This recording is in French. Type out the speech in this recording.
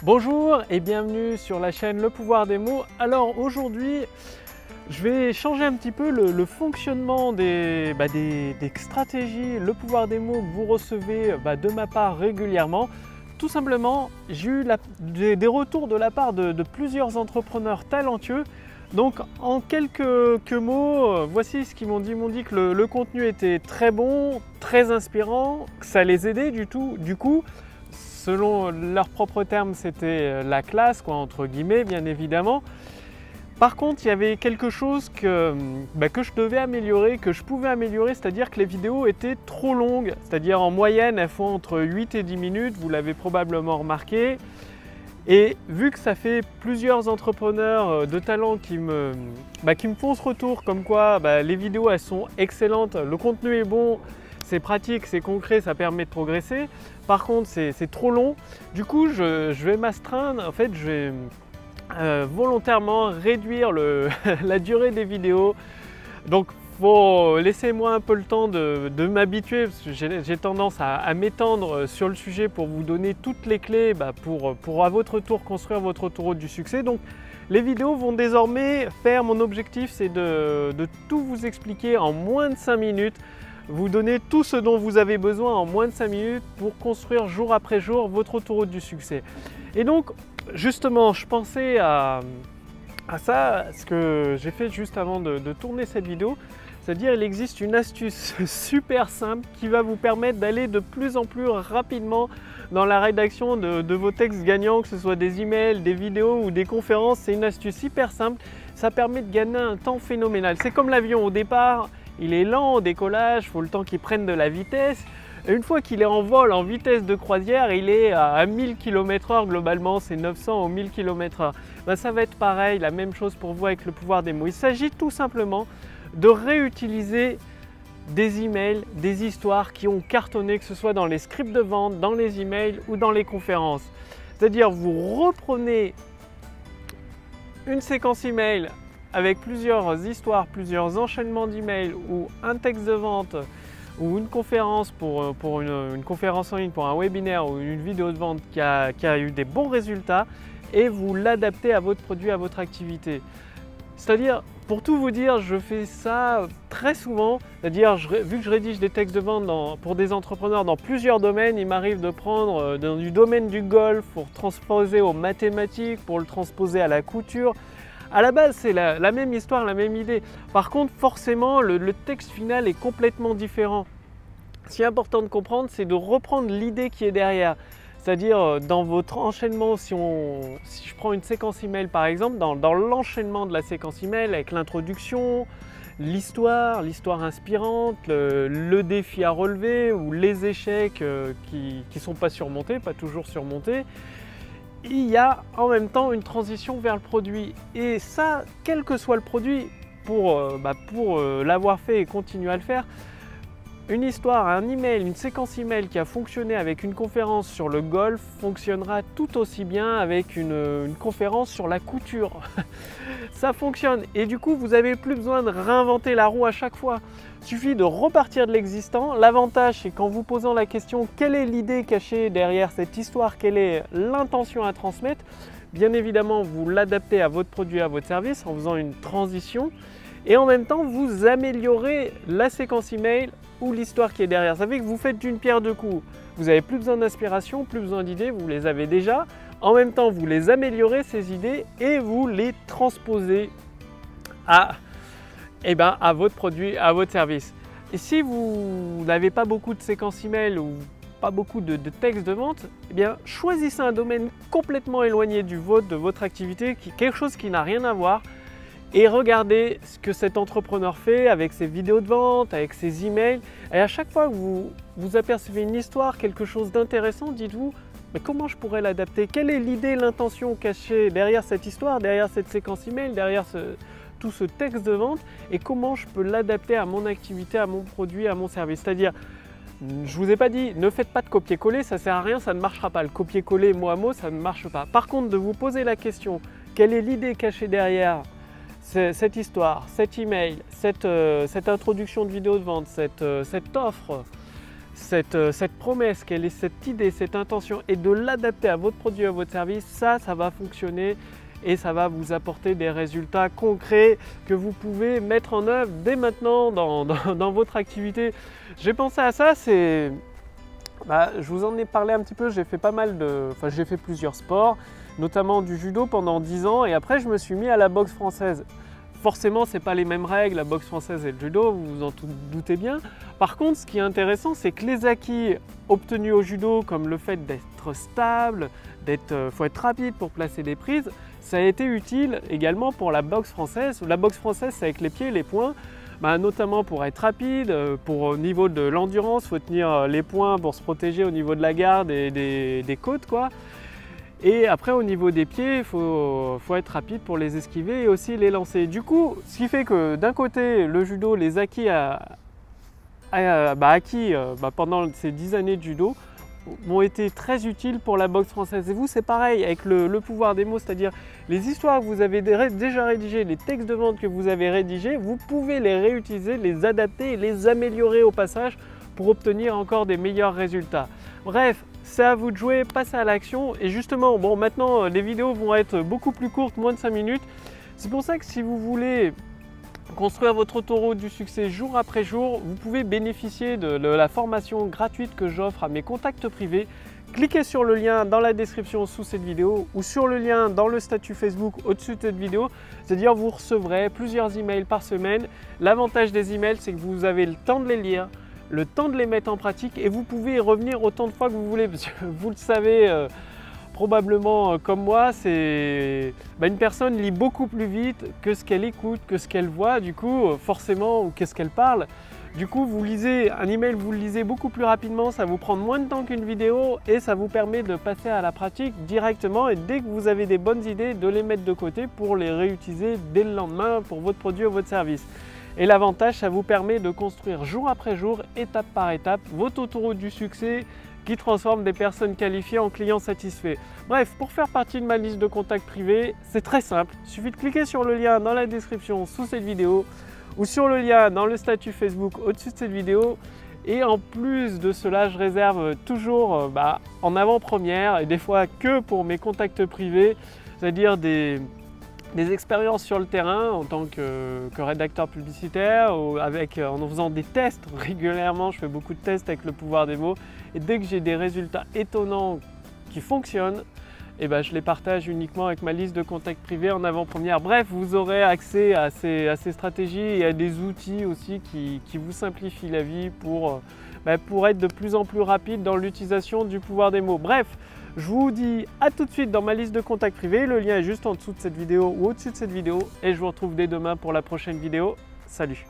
Bonjour et bienvenue sur la chaîne Le Pouvoir des mots. Alors aujourd'hui, je vais changer un petit peu le fonctionnement des stratégies, le pouvoir des mots que vous recevez de ma part régulièrement. Tout simplement, j'ai eu des retours de la part de plusieurs entrepreneurs talentueux. Donc en quelques mots, voici ce qu'ils m'ont dit. Ils m'ont dit que le contenu était très bon, très inspirant, que ça les aidait du coup. Selon leurs propres termes, c'était la classe, quoi, entre guillemets, bien évidemment. Par contre, il y avait quelque chose que je devais améliorer, que je pouvais améliorer, c'est-à-dire que les vidéos étaient trop longues. C'est-à-dire en moyenne, elles font entre 8 et 10 minutes, vous l'avez probablement remarqué. Et vu que ça fait plusieurs entrepreneurs de talent qui me font ce retour, comme quoi les vidéos elles sont excellentes, le contenu est bon, c'est pratique, c'est concret, ça permet de progresser. Par contre, c'est trop long. Du coup, je vais m'astreindre. En fait, je vais volontairement réduire la durée des vidéos. Donc, laissez-moi un peu le temps de m'habituer, parce que j'ai tendance à m'étendre sur le sujet pour vous donner toutes les clés pour à votre tour construire votre autoroute du succès. Donc, les vidéos vont désormais faire, mon objectif, c'est de tout vous expliquer en moins de 5 minutes. Vous donner tout ce dont vous avez besoin en moins de 5 minutes pour construire jour après jour votre autoroute du succès. Et donc, justement, je pensais à ça, ce que j'ai fait juste avant de tourner cette vidéo. C'est-à-dire, il existe une astuce super simple qui va vous permettre d'aller de plus en plus rapidement dans la rédaction de vos textes gagnants, que ce soit des emails, des vidéos ou des conférences. C'est une astuce hyper simple. Ça permet de gagner un temps phénoménal. C'est comme l'avion au départ. Il est lent au décollage, il faut le temps qu'il prenne de la vitesse. Et une fois qu'il est en vol, en vitesse de croisière, il est à 1000 km/h globalement, c'est 900 ou 1000 km/h. Ça va être pareil, la même chose pour vous avec le pouvoir des mots. Il s'agit tout simplement de réutiliser des emails, des histoires qui ont cartonné, que ce soit dans les scripts de vente, dans les emails ou dans les conférences. C'est-à-dire, vous reprenez une séquence email avec plusieurs histoires, plusieurs enchaînements d'emails ou un texte de vente ou une conférence pour une conférence en ligne, pour un webinaire ou une vidéo de vente qui a eu des bons résultats, et vous l'adaptez à votre produit, à votre activité. C'est-à-dire, pour tout vous dire, je fais ça très souvent. C'est-à-dire, vu que je rédige des textes de vente pour des entrepreneurs dans plusieurs domaines, il m'arrive de prendre du domaine du golf pour transposer aux mathématiques, pour le transposer à la couture. À la base, c'est la même histoire, la même idée. Par contre, forcément, le texte final est complètement différent. Ce qui est important de comprendre, c'est de reprendre l'idée qui est derrière. C'est-à-dire, dans votre enchaînement, si je prends une séquence email par exemple, dans l'enchaînement de la séquence email avec l'introduction, l'histoire inspirante, le défi à relever ou les échecs qui ne sont pas surmontés, pas toujours surmontés, il y a en même temps une transition vers le produit. Et ça, quel que soit le produit, pour l'avoir fait et continuer à le faire, une histoire, un email, une séquence email qui a fonctionné avec une conférence sur le golf fonctionnera tout aussi bien avec une conférence sur la couture. Ça fonctionne et du coup vous n'avez plus besoin de réinventer la roue à chaque fois. Il suffit de repartir de l'existant. L'avantage, c'est qu'en vous posant la question quelle est l'idée cachée derrière cette histoire, quelle est l'intention à transmettre, bien évidemment vous l'adaptez à votre produit, à votre service en faisant une transition, et en même temps vous améliorez la séquence email ou l'histoire qui est derrière. Ça fait que vous faites d'une pierre deux coups. Vous n'avez plus besoin d'inspiration, plus besoin d'idées, vous les avez déjà. En même temps, vous les améliorez, ces idées, et vous les transposez à votre produit, à votre service. Et si vous n'avez pas beaucoup de séquences email ou pas beaucoup de textes de vente, eh bien, choisissez un domaine complètement éloigné du vôtre, de votre activité, quelque chose qui n'a rien à voir, et regardez ce que cet entrepreneur fait avec ses vidéos de vente, avec ses emails. Et à chaque fois que vous apercevez une histoire, quelque chose d'intéressant, dites-vous, mais comment je pourrais l'adapter? Quelle est l'idée, l'intention cachée derrière cette histoire, derrière cette séquence email, derrière tout ce texte de vente, et comment je peux l'adapter à mon activité, à mon produit, à mon service? C'est-à-dire, je ne vous ai pas dit, ne faites pas de copier-coller, ça ne sert à rien, ça ne marchera pas. Le copier-coller mot à mot, ça ne marche pas. Par contre, de vous poser la question, quelle est l'idée cachée derrière cette histoire, cet email, cette introduction de vidéo de vente, cette offre, cette promesse, quelle est cette idée, cette intention et de l'adapter à votre produit, à votre service, ça va fonctionner et ça va vous apporter des résultats concrets que vous pouvez mettre en œuvre dès maintenant dans votre activité. J'ai pensé à ça, je vous en ai parlé un petit peu, j'ai fait j'ai fait plusieurs sports, notamment du judo pendant 10 ans et après je me suis mis à la boxe française. Forcément, ce n'est pas les mêmes règles, la boxe française et le judo, vous vous en doutez bien. Par contre, ce qui est intéressant, c'est que les acquis obtenus au judo, comme le fait d'être stable, faut être rapide pour placer des prises, ça a été utile également pour la boxe française. La boxe française, c'est avec les pieds, les poings, notamment pour être rapide, au niveau de l'endurance, il faut tenir les poings pour se protéger au niveau de la garde et des côtes, quoi. Et après au niveau des pieds, il faut être rapide pour les esquiver et aussi les lancer. Du coup, ce qui fait que d'un côté, le judo, les acquis pendant ces 10 années de judo m'ont été très utiles pour la boxe française. Et vous, c'est pareil avec le pouvoir des mots, c'est-à-dire les histoires que vous avez déjà rédigées, les textes de vente que vous avez rédigés, vous pouvez les réutiliser, les adapter et les améliorer au passage pour obtenir encore des meilleurs résultats. Bref, c'est à vous de jouer, passez à l'action. Et justement, maintenant les vidéos vont être beaucoup plus courtes, moins de 5 minutes. C'est pour ça que si vous voulez construire votre autoroute du succès jour après jour, vous pouvez bénéficier de la formation gratuite que j'offre à mes contacts privés. Cliquez sur le lien dans la description sous cette vidéo ou sur le lien dans le statut Facebook au-dessus de cette vidéo. C'est-à-dire vous recevrez plusieurs emails par semaine. L'avantage des emails, c'est que vous avez le temps de les lire, le temps de les mettre en pratique et vous pouvez y revenir autant de fois que vous voulez. Parce que vous le savez probablement comme moi, une personne lit beaucoup plus vite que ce qu'elle écoute, que ce qu'elle voit, du coup forcément, ou qu'est-ce qu'elle parle. Du coup, vous lisez un email, vous le lisez beaucoup plus rapidement, ça vous prend moins de temps qu'une vidéo et ça vous permet de passer à la pratique directement et dès que vous avez des bonnes idées, de les mettre de côté pour les réutiliser dès le lendemain pour votre produit ou votre service. Et l'avantage, ça vous permet de construire jour après jour, étape par étape, votre autoroute du succès qui transforme des personnes qualifiées en clients satisfaits. Bref, pour faire partie de ma liste de contacts privés, c'est très simple. Il suffit de cliquer sur le lien dans la description sous cette vidéo ou sur le lien dans le statut Facebook au-dessus de cette vidéo. Et en plus de cela, je réserve toujours en avant-première et des fois que pour mes contacts privés, c'est-à-dire des expériences sur le terrain en tant que rédacteur publicitaire ou en faisant des tests régulièrement. Je fais beaucoup de tests avec le pouvoir des mots et dès que j'ai des résultats étonnants qui fonctionnent, je les partage uniquement avec ma liste de contacts privés en avant-première. Bref, vous aurez accès à ces stratégies et à des outils aussi qui vous simplifient la vie pour être de plus en plus rapide dans l'utilisation du pouvoir des mots. Bref, je vous dis à tout de suite dans ma liste de contacts privés. Le lien est juste en dessous de cette vidéo ou au-dessus de cette vidéo. Et je vous retrouve dès demain pour la prochaine vidéo. Salut!